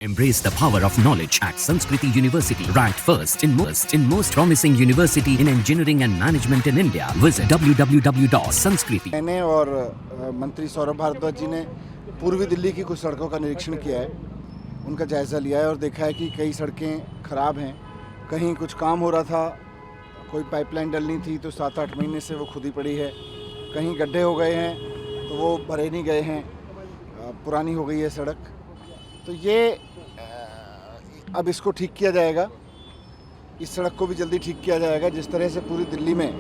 Embrace the power of knowledge at Sanskriti University, ranked first in most promising university in engineering and management in India. Visit www.sanskriti. मैंने और मंत्री सौरभ भारद्वाज जी ने पूर्वी दिल्ली की कुछ सड़कों का निरीक्षण किया है, उनका जायज़ा लिया है और देखा है कि कई सड़कें ख़राब हैं, कहीं कुछ काम हो रहा था, कोई पाइपलाइन डलनी थी तो 7-8 महीने से वो खुदी पड़ी है, कहीं गड्ढे हो गए हैं तो वो भरे नहीं गए हैं, पुरानी हो गई है सड़क। तो ये अब इसको ठीक किया जाएगा, इस सड़क को भी जल्दी ठीक किया जाएगा। जिस तरह से पूरी दिल्ली में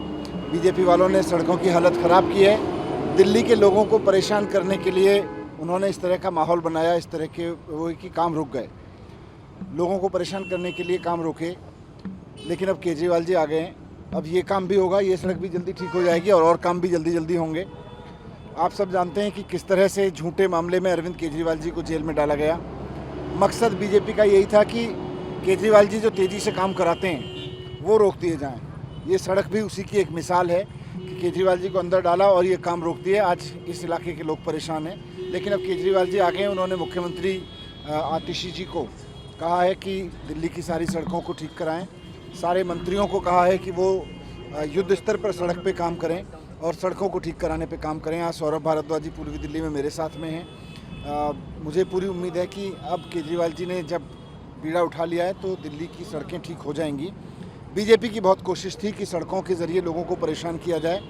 बीजेपी वालों ने सड़कों की हालत ख़राब की है, दिल्ली के लोगों को परेशान करने के लिए उन्होंने इस तरह का माहौल बनाया, इस तरह के वो कि काम रुक गए, लोगों को परेशान करने के लिए काम रुके। लेकिन अब केजरीवाल जी आ गए हैं, अब ये काम भी होगा, ये सड़क भी जल्दी ठीक हो जाएगी और काम भी जल्दी होंगे। आप सब जानते हैं कि किस तरह से झूठे मामले में अरविंद केजरीवाल जी को जेल में डाला गया। मकसद बीजेपी का यही था कि केजरीवाल जी जो तेज़ी से काम कराते हैं वो रोक दिए जाएं। ये सड़क भी उसी की एक मिसाल है कि केजरीवाल जी को अंदर डाला और ये काम रोक दिए। आज इस इलाके के लोग परेशान हैं, लेकिन अब केजरीवाल जी आ गए। उन्होंने मुख्यमंत्री आतिशी जी को कहा है कि दिल्ली की सारी सड़कों को ठीक कराएं। सारे मंत्रियों को कहा है कि वो युद्ध स्तर पर सड़क पे काम करें और सड़कों को ठीक कराने पे काम करें। आज सौरभ भारद्वाज जी पूर्वी दिल्ली में मेरे साथ में हैं। मुझे पूरी उम्मीद है कि अब केजरीवाल जी ने जब बीड़ा उठा लिया है तो दिल्ली की सड़कें ठीक हो जाएंगी। बीजेपी की बहुत कोशिश थी कि सड़कों के ज़रिए लोगों को परेशान किया जाए,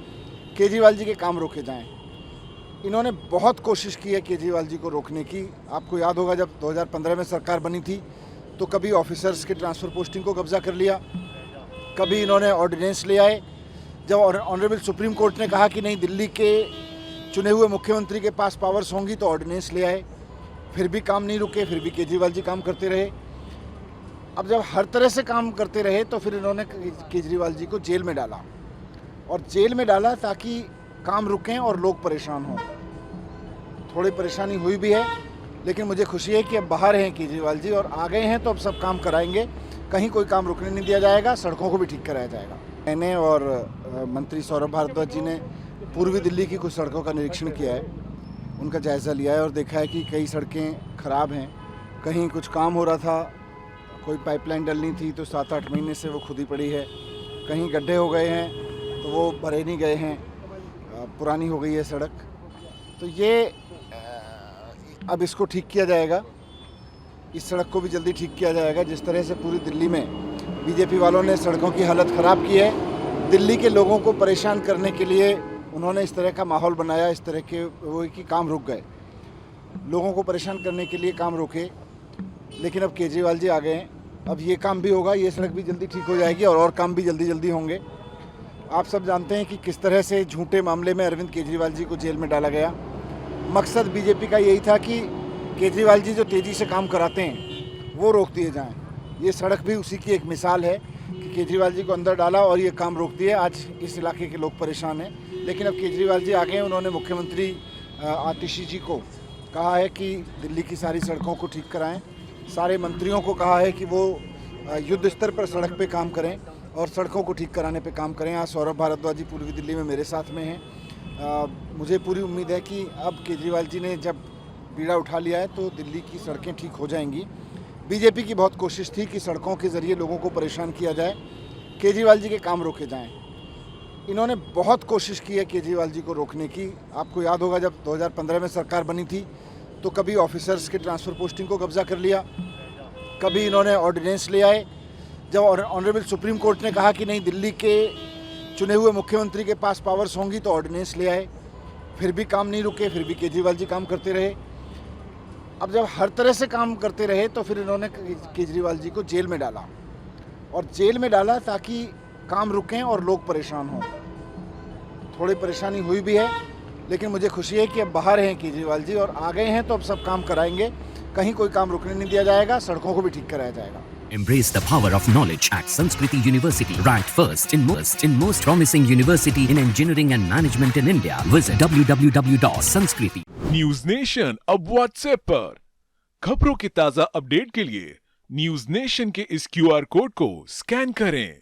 केजरीवाल जी के काम रोके जाएं। इन्होंने बहुत कोशिश की है केजरीवाल जी को रोकने की। आपको याद होगा जब 2015 में सरकार बनी थी तो कभी ऑफिसर्स के ट्रांसफ़र पोस्टिंग को कब्जा कर लिया, कभी इन्होंने ऑर्डिनेंस ले आए। जब ऑनरेबल सुप्रीम कोर्ट ने कहा कि नहीं, दिल्ली के चुने हुए मुख्यमंत्री के पास पावर्स होंगी, तो ऑर्डिनेंस ले आए, फिर भी काम नहीं रुके, फिर भी केजरीवाल जी काम करते रहे। अब जब हर तरह से काम करते रहे तो फिर इन्होंने केजरीवाल जी को जेल में डाला, और जेल में डाला ताकि काम रुकें और लोग परेशान हों। थोड़ी परेशानी हुई भी है, लेकिन मुझे खुशी है कि अब बाहर हैं केजरीवाल जी और आ गए हैं, तो अब सब काम कराएंगे, कहीं कोई काम रुकने नहीं दिया जाएगा, सड़कों को भी ठीक कराया जाएगा। मैंने और मंत्री सौरभ भारद्वाज जी ने पूर्वी दिल्ली की कुछ सड़कों का निरीक्षण किया है, उनका जायज़ा लिया है और देखा है कि कई सड़कें ख़राब हैं, कहीं कुछ काम हो रहा था, कोई पाइपलाइन डलनी थी तो 7-8 महीने से वो खुदी पड़ी है, कहीं गड्ढे हो गए हैं तो वो भरे नहीं गए हैं, पुरानी हो गई है सड़क। तो ये अब इसको ठीक किया जाएगा, इस सड़क को भी जल्दी ठीक किया जाएगा। जिस तरह से पूरी दिल्ली में बीजेपी वालों ने सड़कों की हालत ख़राब की है, दिल्ली के लोगों को परेशान करने के लिए उन्होंने इस तरह का माहौल बनाया, इस तरह के वो कि काम रुक गए, लोगों को परेशान करने के लिए काम रोके। लेकिन अब केजरीवाल जी आ गए हैं, अब ये काम भी होगा, ये सड़क भी जल्दी ठीक हो जाएगी और काम भी जल्दी होंगे। आप सब जानते हैं कि किस तरह से झूठे मामले में अरविंद केजरीवाल जी को जेल में डाला गया। मकसद बीजेपी का यही था कि केजरीवाल जी जो तेज़ी से काम कराते हैं वो रोक दिए जाएं। ये सड़क भी उसी की एक मिसाल है कि केजरीवाल जी को अंदर डाला और ये काम रोक दिए। आज इस इलाके के लोग परेशान हैं, लेकिन अब केजरीवाल जी आ गए हैं। उन्होंने मुख्यमंत्री आतिशी जी को कहा है कि दिल्ली की सारी सड़कों को ठीक कराएं। सारे मंत्रियों को कहा है कि वो युद्ध स्तर पर सड़क पे काम करें और सड़कों को ठीक कराने पे काम करें। आज सौरभ भारद्वाज जी पूर्वी दिल्ली में मेरे साथ में हैं। मुझे पूरी उम्मीद है कि अब केजरीवाल जी ने जब बीड़ा उठा लिया है तो दिल्ली की सड़कें ठीक हो जाएंगी। बीजेपी की बहुत कोशिश थी कि सड़कों के ज़रिए लोगों को परेशान किया जाए, केजरीवाल जी के काम रोके जाएं। इन्होंने बहुत कोशिश की है केजरीवाल जी को रोकने की। आपको याद होगा जब 2015 में सरकार बनी थी तो कभी ऑफिसर्स के ट्रांसफ़र पोस्टिंग को कब्जा कर लिया, कभी इन्होंने ऑर्डिनेंस ले आए। जब ऑनरेबल सुप्रीम कोर्ट ने कहा कि नहीं, दिल्ली के चुने हुए मुख्यमंत्री के पास पावर्स होंगी, तो ऑर्डिनेंस ले आए, फिर भी काम नहीं रुके, फिर भी केजरीवाल जी काम करते रहे। अब जब हर तरह से काम करते रहे तो फिर इन्होंने केजरीवाल जी को जेल में डाला, और जेल में डाला ताकि काम रुकें और लोग परेशान हों। थोड़ी परेशानी हुई भी है, लेकिन मुझे खुशी है कि अब बाहर हैं केजरीवाल जी और आ गए हैं, तो अब सब काम कराएंगे, कहीं कोई काम रुकने नहीं दिया जाएगा, सड़कों को भी ठीक कराया जाएगा। Embrace the power of knowledge at Sanskriti University, ranked first in most promising university in engineering and management in India. Visit www.sanskriti. News nation अब व्हाट्सएप पर खबरों के ताजा अपडेट के लिए न्यूज नेशन के इस क्यूआर कोड को स्कैन करें।